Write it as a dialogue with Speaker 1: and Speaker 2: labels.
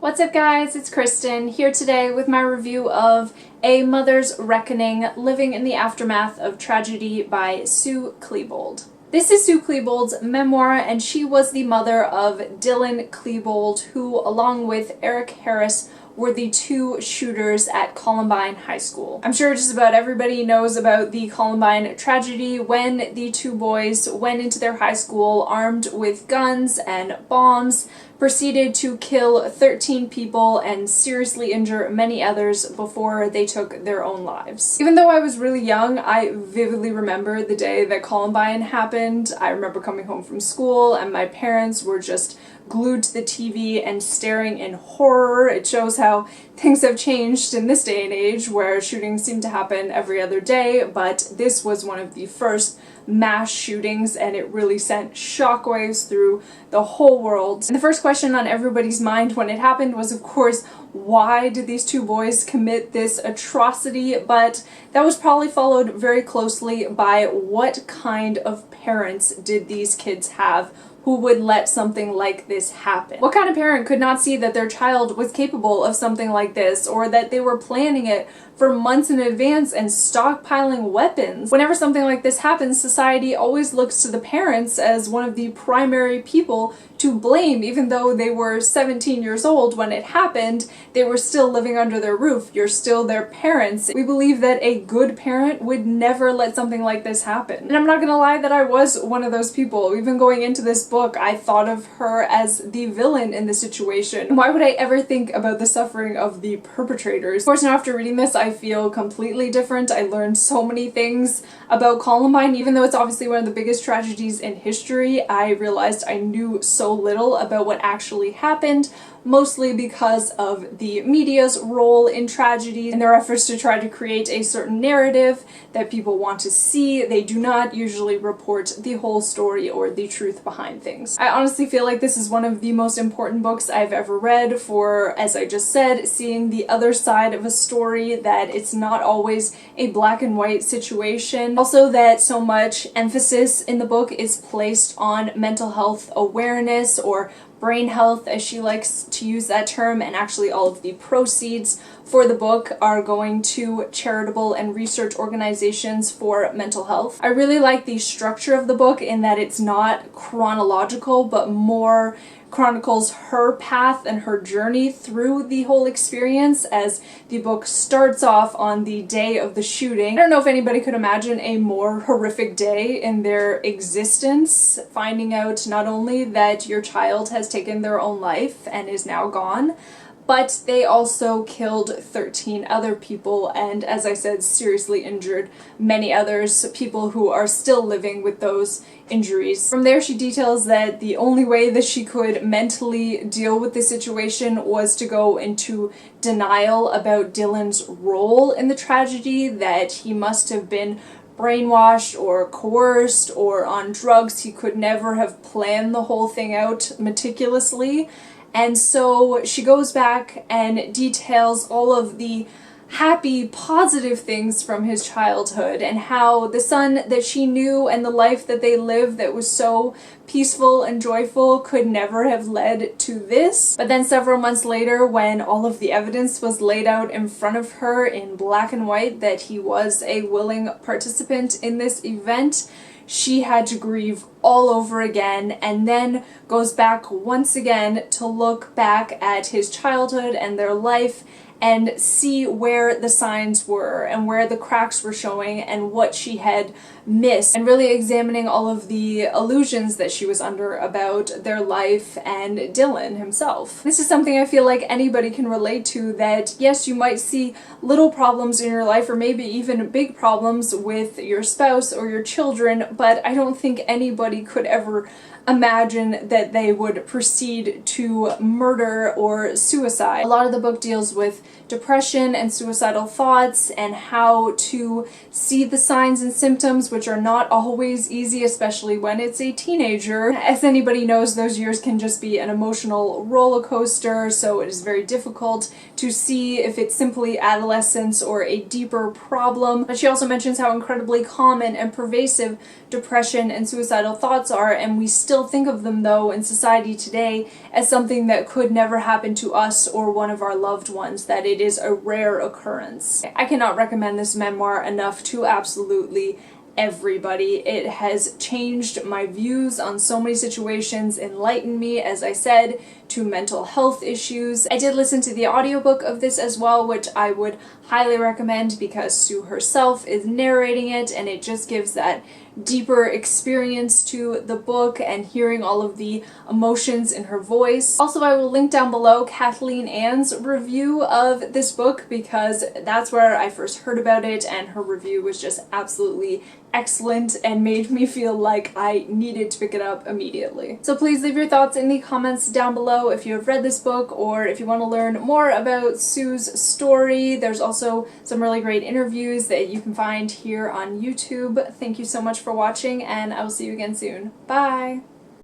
Speaker 1: What's up guys, it's Kristen here today with my review of A Mother's Reckoning, Living in the Aftermath of Tragedy by Sue Klebold. This is Sue Klebold's memoir, and she was the mother of Dylan Klebold, who along with Eric Harris were the two shooters at Columbine High School. I'm sure just about everybody knows about the Columbine tragedy when the two boys went into their high school armed with guns and bombs, proceeded to kill 13 people and seriously injure many others before they took their own lives. Even though I was really young, I vividly remember the day that Columbine happened. I remember coming home from school and my parents were just glued to the TV and staring in horror. It shows how things have changed in this day and age where shootings seem to happen every other day, but this was one of the first mass shootings and it really sent shockwaves through the whole world. And the first question on everybody's mind when it happened was, of course, why did these two boys commit this atrocity? But that was probably followed very closely by what kind of parents did these kids have who would let something like this happen? What kind of parent could not see that their child was capable of something like this, or that they were planning it for months in advance and stockpiling weapons? Whenever something like this happens, society always looks to the parents as one of the primary people to blame. Even though they were 17 years old when it happened, they were still living under their roof. You're still their parents. We believe that a good parent would never let something like this happen. And I'm not gonna lie that I was one of those people. Even going into this book, I thought of her as the villain in the situation. Why would I ever think about the suffering of the perpetrators? Of course, now after reading this, I feel completely different. I learned so many things about Columbine. Even though it's obviously one of the biggest tragedies in history, I realized I knew so little about what actually happened, mostly because of the media's role in tragedy and their efforts to try to create a certain narrative that people want to see. They do not usually report the whole story or the truth behind things. I honestly feel like this is one of the most important books I've ever read for, as I just said, seeing the other side of a story, that it's not always a black and white situation. Also that so much emphasis in the book is placed on mental health awareness, or brain health as she likes to use that term, and actually all of the proceeds for the book are going to charitable and research organizations for mental health. I really like the structure of the book in that it's not chronological, but more chronicles her path and her journey through the whole experience, as the book starts off on the day of the shooting. I don't know if anybody could imagine a more horrific day in their existence, finding out not only that your child has taken their own life and is now gone, but they also killed 13 other people and, as I said, seriously injured many others, people who are still living with those injuries. From there, she details that the only way that she could mentally deal with the situation was to go into denial about Dylan's role in the tragedy, that he must have been brainwashed or coerced or on drugs. He could never have planned the whole thing out meticulously. And so she goes back and details all of the happy, positive things from his childhood, and how the son that she knew and the life that they lived that was so peaceful and joyful could never have led to this. But then several months later, when all of the evidence was laid out in front of her in black and white that he was a willing participant in this event, she had to grieve all over again, and then goes back once again to look back at his childhood and their life and see where the signs were and where the cracks were showing and what she had missed, and really examining all of the illusions that she was under about their life and Dylan himself. This is something I feel like anybody can relate to, that yes, you might see little problems in your life or maybe even big problems with your spouse or your children, but I don't think anybody could ever imagine that they would proceed to murder or suicide. A lot of the book deals with depression and suicidal thoughts and how to see the signs and symptoms, which are not always easy, especially when it's a teenager. As anybody knows, those years can just be an emotional roller coaster, so it is very difficult to see if it's simply adolescence or a deeper problem. But she also mentions how incredibly common and pervasive depression and suicidal thoughts are, and we still think of them, though, in society today as something that could never happen to us or one of our loved ones, that it is a rare occurrence. I cannot recommend this memoir enough to absolutely everybody. It has changed my views on so many situations, enlightened me, as I said, to mental health issues. I did listen to the audiobook of this as well, which I would highly recommend because Sue herself is narrating it, and it just gives that deeper experience to the book and hearing all of the emotions in her voice. Also, I will link down below Kathleen Ann's review of this book because that's where I first heard about it, and her review was just absolutely excellent and made me feel like I needed to pick it up immediately. So please leave your thoughts in the comments down below if you have read this book or if you want to learn more about Sue's story. There's also some really great interviews that you can find here on YouTube. Thank you so much for watching, and I will see you again soon. Bye!